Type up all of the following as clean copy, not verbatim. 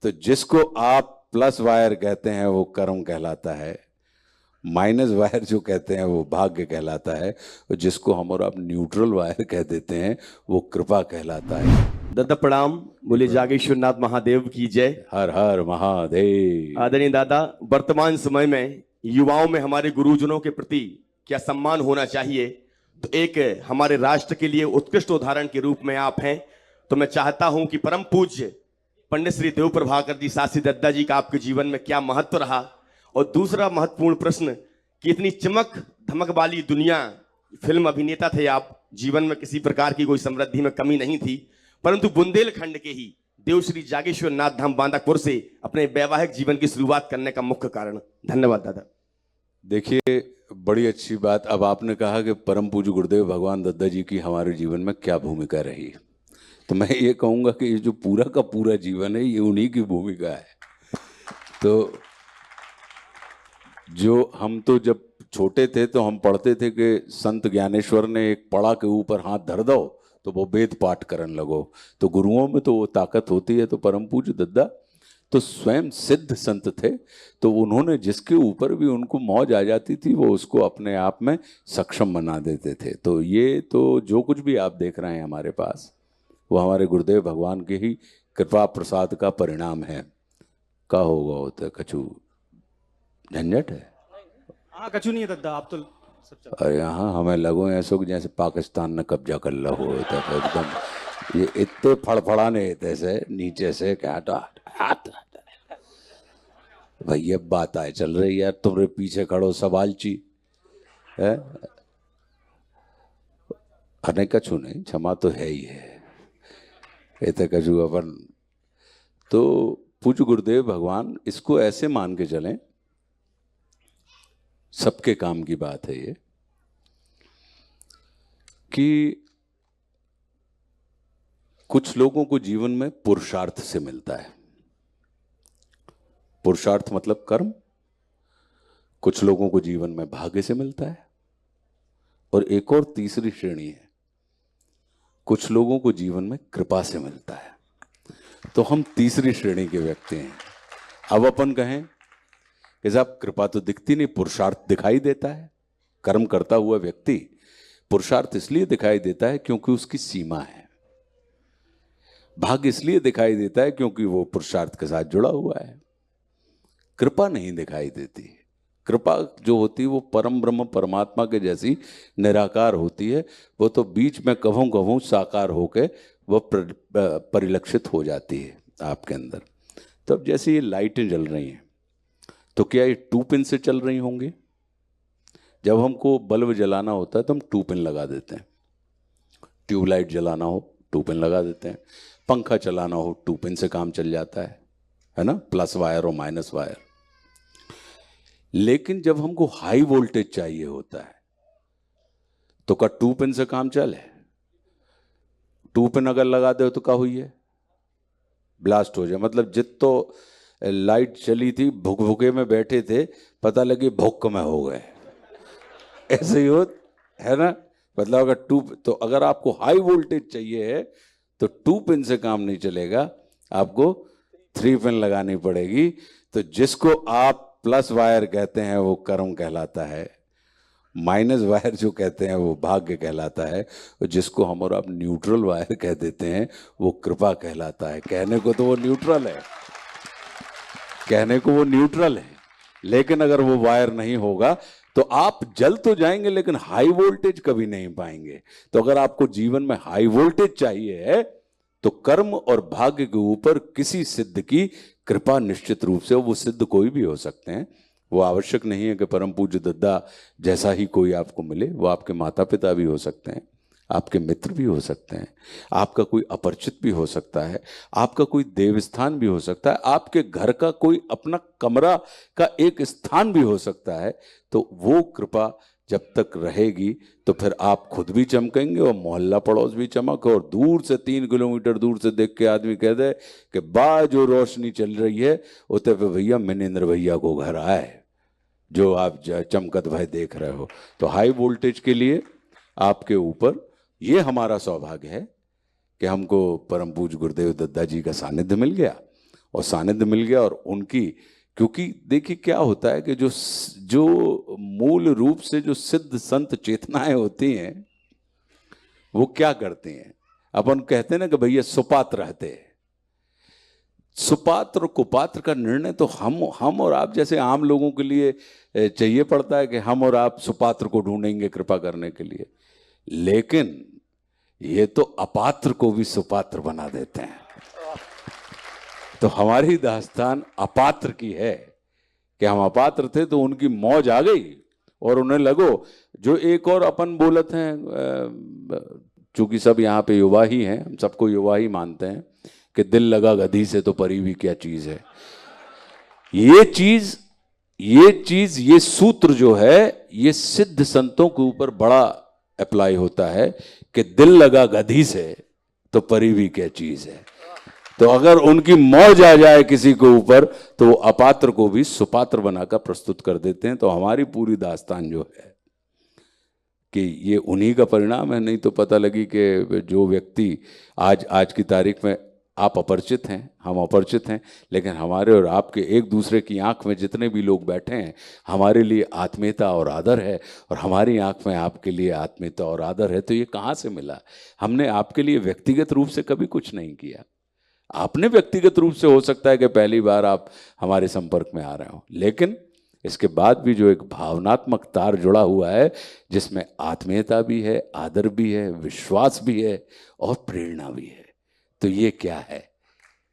तो जिसको आप प्लस वायर कहते हैं वो कर्म कहलाता है, माइनस वायर जो कहते हैं वो भाग्य कहलाता है, और जिसको हम और आप न्यूट्रल वायर कह देते हैं वो कृपा कहलाता है। दादा प्रणाम। बोले जागेश्वरनाथ महादेव की जय। हर हर महादेव। आदरणीय दादा, वर्तमान समय में युवाओं में हमारे गुरुजनों के प्रति क्या सम्मान होना चाहिए, तो एक हमारे राष्ट्र के लिए उत्कृष्ट उदाहरण के रूप में आप हैं। तो मैं चाहता हूं कि परम पूज्य पंडित श्री देव प्रभाकर जी सासी दद्दा जी का आपके जीवन में क्या महत्व रहा, और दूसरा महत्वपूर्ण प्रश्न कि इतनी चमक धमक वाली दुनिया, फिल्म अभिनेता थे आप, जीवन में किसी प्रकार की कोई समृद्धि में कमी नहीं थी, परंतु बुंदेलखंड के ही देवश्री जागेश्वर नाथ धाम बांदापुर से अपने वैवाहिक जीवन की शुरुआत करने का मुख्य कारण। धन्यवाद दादा। देखिए, बड़ी अच्छी बात। अब आपने कहा कि परम पूज्य गुरुदेव भगवान दद्दा जी की हमारे जीवन में क्या भूमिका रही, तो मैं ये कहूँगा कि ये जो पूरा का पूरा जीवन है ये उन्हीं की भूमिका है। तो जो हम तो जब छोटे थे तो हम पढ़ते थे कि संत ज्ञानेश्वर ने एक पड़ा के ऊपर हाथ धर दो तो वो वेद पाठ करन लगो, तो गुरुओं में तो वो ताकत होती है। तो परम पूज्य दद्दा तो स्वयं सिद्ध संत थे, तो उन्होंने जिसके ऊपर भी उनको मौज आ जाती थी वो उसको अपने आप में सक्षम बना देते थे। तो ये तो जो कुछ भी आप देख रहे हैं हमारे पास, वो हमारे गुरुदेव भगवान के ही कृपा प्रसाद का परिणाम है। का होगा होता कछु झंझट है? हाँ, कछु नहीं है दद्दा, आप तो सब और यहाँ हमें लगो ऐसो कि जैसे पाकिस्तान ने कब्जा कर ला हो होता है एकदम। ये इतने फड़फड़ाने ऐसे नीचे से क्या हाथ भैया बात आए चल रही यार, तुम्हारे पीछे खड़ो सवालची है। अने कछु नहीं, क्षमा तो है ही है, इतने कछु अपन। तो पूज्य गुरुदेव भगवान इसको ऐसे मान के चलें, सबके काम की बात है ये, कि कुछ लोगों को जीवन में पुरुषार्थ से मिलता है। पुरुषार्थ मतलब कर्म। कुछ लोगों को जीवन में भाग्य से मिलता है, और एक और तीसरी श्रेणी है, कुछ लोगों को जीवन में कृपा से मिलता है। तो हम तीसरी श्रेणी के व्यक्ति हैं। अब अपन कहें कि साहब कृपा तो दिखती नहीं, पुरुषार्थ दिखाई देता है। कर्म करता हुआ व्यक्ति पुरुषार्थ इसलिए दिखाई देता है क्योंकि उसकी सीमा है, भाग्य इसलिए दिखाई देता है क्योंकि वो पुरुषार्थ के साथ जुड़ा हुआ है। कृपा नहीं दिखाई देती। कृपा जो होती है वो परम ब्रह्म परमात्मा के जैसी निराकार होती है, वो तो बीच में कभों कभों साकार होके वो परिलक्षित हो जाती है आपके अंदर। तो अब जैसे ये लाइटें जल रही हैं, तो क्या ये 2 पिन से चल रही होंगी? जब हमको बल्ब जलाना होता है तो हम 2 पिन लगा देते हैं। ट्यूबलाइट जलाना हो 2 पिन लगा देते हैं। पंखा चलाना हो 2 पिन से काम चल जाता है ना, प्लस वायर और माइनस वायर। लेकिन जब हमको हाई वोल्टेज चाहिए होता है तो क्या 2 पिन से काम चले? 2 पिन अगर लगा दे तो क्या हुई है? ब्लास्ट हो जाए। मतलब जितो लाइट चली थी, भुक भुके में बैठे थे, पता लगे भुक में हो गए, ऐसे ही हो है ना। मतलब अगर तो अगर आपको हाई वोल्टेज चाहिए है तो 2 पिन से काम नहीं चलेगा, आपको 3 पिन लगानी पड़ेगी। तो जिसको आप प्लस वायर कहते हैं वो कर्म कहलाता है, माइनस वायर जो कहते हैं वो भाग्य कहलाता है, और जिसको हम और आप न्यूट्रल वायर कह देते हैं वो कृपा कहलाता है। कहने को तो वो न्यूट्रल है, कहने को वो न्यूट्रल है, लेकिन अगर वो वायर नहीं होगा तो आप जल तो जाएंगे लेकिन हाई वोल्टेज कभी नहीं पाएंगे। तो अगर आपको जीवन में हाई वोल्टेज चाहिए है तो कर्म और भाग्य के ऊपर किसी सिद्ध की कृपा निश्चित रूप से, वो सिद्ध कोई भी हो सकते हैं। वो आवश्यक नहीं है कि परम पूज्य दद्दा जैसा ही कोई आपको मिले, वो आपके माता पिता भी हो सकते हैं, आपके मित्र भी हो सकते हैं, आपका कोई अपरिचित भी हो सकता है, आपका कोई देवस्थान भी हो सकता है, आपके घर का कोई अपना कमरा का एक स्थान भी हो सकता है। तो वो कृपा जब तक रहेगी तो फिर आप खुद भी चमकेंगे और मोहल्ला पड़ोस भी चमक, और दूर से 3 किलोमीटर दूर से देख के आदमी कह दे कि बा जो रोशनी चल रही है उतने पे भैया मिनेंद्र भैया को घर आए, जो आप चमकत भाई देख रहे हो। तो हाई वोल्टेज के लिए आपके ऊपर ये हमारा सौभाग्य है कि हमको परम पूज्य गुरुदेव दद्दा जी का सानिध्य मिल गया, और सानिध्य मिल गया। और उनकी, क्योंकि देखिए क्या होता है कि जो मूल रूप से जो सिद्ध संत चेतनाएं होती हैं वो क्या करती हैं, अपन कहते हैं ना कि भैया सुपात्र रहते हैं। सुपात्र कुपात्र का निर्णय तो हम और आप जैसे आम लोगों के लिए चाहिए पड़ता है कि हम और आप सुपात्र को ढूंढेंगे कृपा करने के लिए, लेकिन ये तो अपात्र को भी सुपात्र बना देते हैं। तो हमारी दास्तान अपात्र की है कि हम अपात्र थे तो उनकी मौज आ गई और उन्हें लगो जो एक और अपन बोलते हैं, चूंकि सब यहाँ पे युवा ही हैं, हम सबको युवा ही मानते हैं कि दिल लगा गधी से तो परी भी क्या चीज है। ये चीज ये सूत्र जो है ये सिद्ध संतों के ऊपर बड़ा अप्लाई होता है कि दिल लगा गधी से तो परी भी क्या चीज है। तो अगर उनकी मौज आ जाए किसी के ऊपर तो वो अपात्र को भी सुपात्र बनाकर प्रस्तुत कर देते हैं। तो हमारी पूरी दास्तान जो है कि ये उन्हीं का परिणाम है। नहीं तो पता लगी कि जो व्यक्ति आज की तारीख में आप अपरिचित हैं, हम अपरिचित हैं, लेकिन हमारे और आपके एक दूसरे की आंख में जितने भी लोग बैठे हैं हमारे लिए आत्मीयता और आदर है, और हमारी आंख में आपके लिए आत्मीयता और आदर है। तो ये कहाँ से मिला? हमने आपके लिए व्यक्तिगत रूप से कभी कुछ नहीं किया। आपने व्यक्तिगत रूप से हो सकता है कि पहली बार आप हमारे संपर्क में आ रहे हो, लेकिन इसके बाद भी जो एक भावनात्मक तार जुड़ा हुआ है जिसमें आत्मीयता भी है, आदर भी है, विश्वास भी है और प्रेरणा भी है। तो ये क्या है?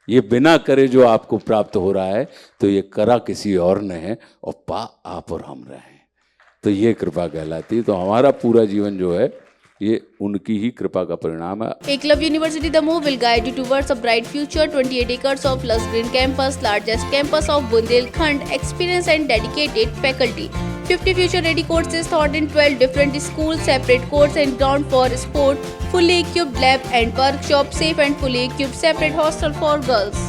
ये बिना करे जो आपको प्राप्त हो रहा है तो ये करा किसी और ने है और पा आप और हम रहे हैं। तो ये कृपा कहलाती है। तो हमारा पूरा जीवन जो है ये उनकी ही कृपा का परिणाम है। Eklavya University Damoh will guide you towards a bright future. 28 acres of lush green campus, largest campus of Bundelkhand, experienced and dedicated faculty. 50 future-ready courses taught in 12 different schools, separate courts and ground for sport, fully equipped lab and workshop, safe and fully equipped separate hostel for girls.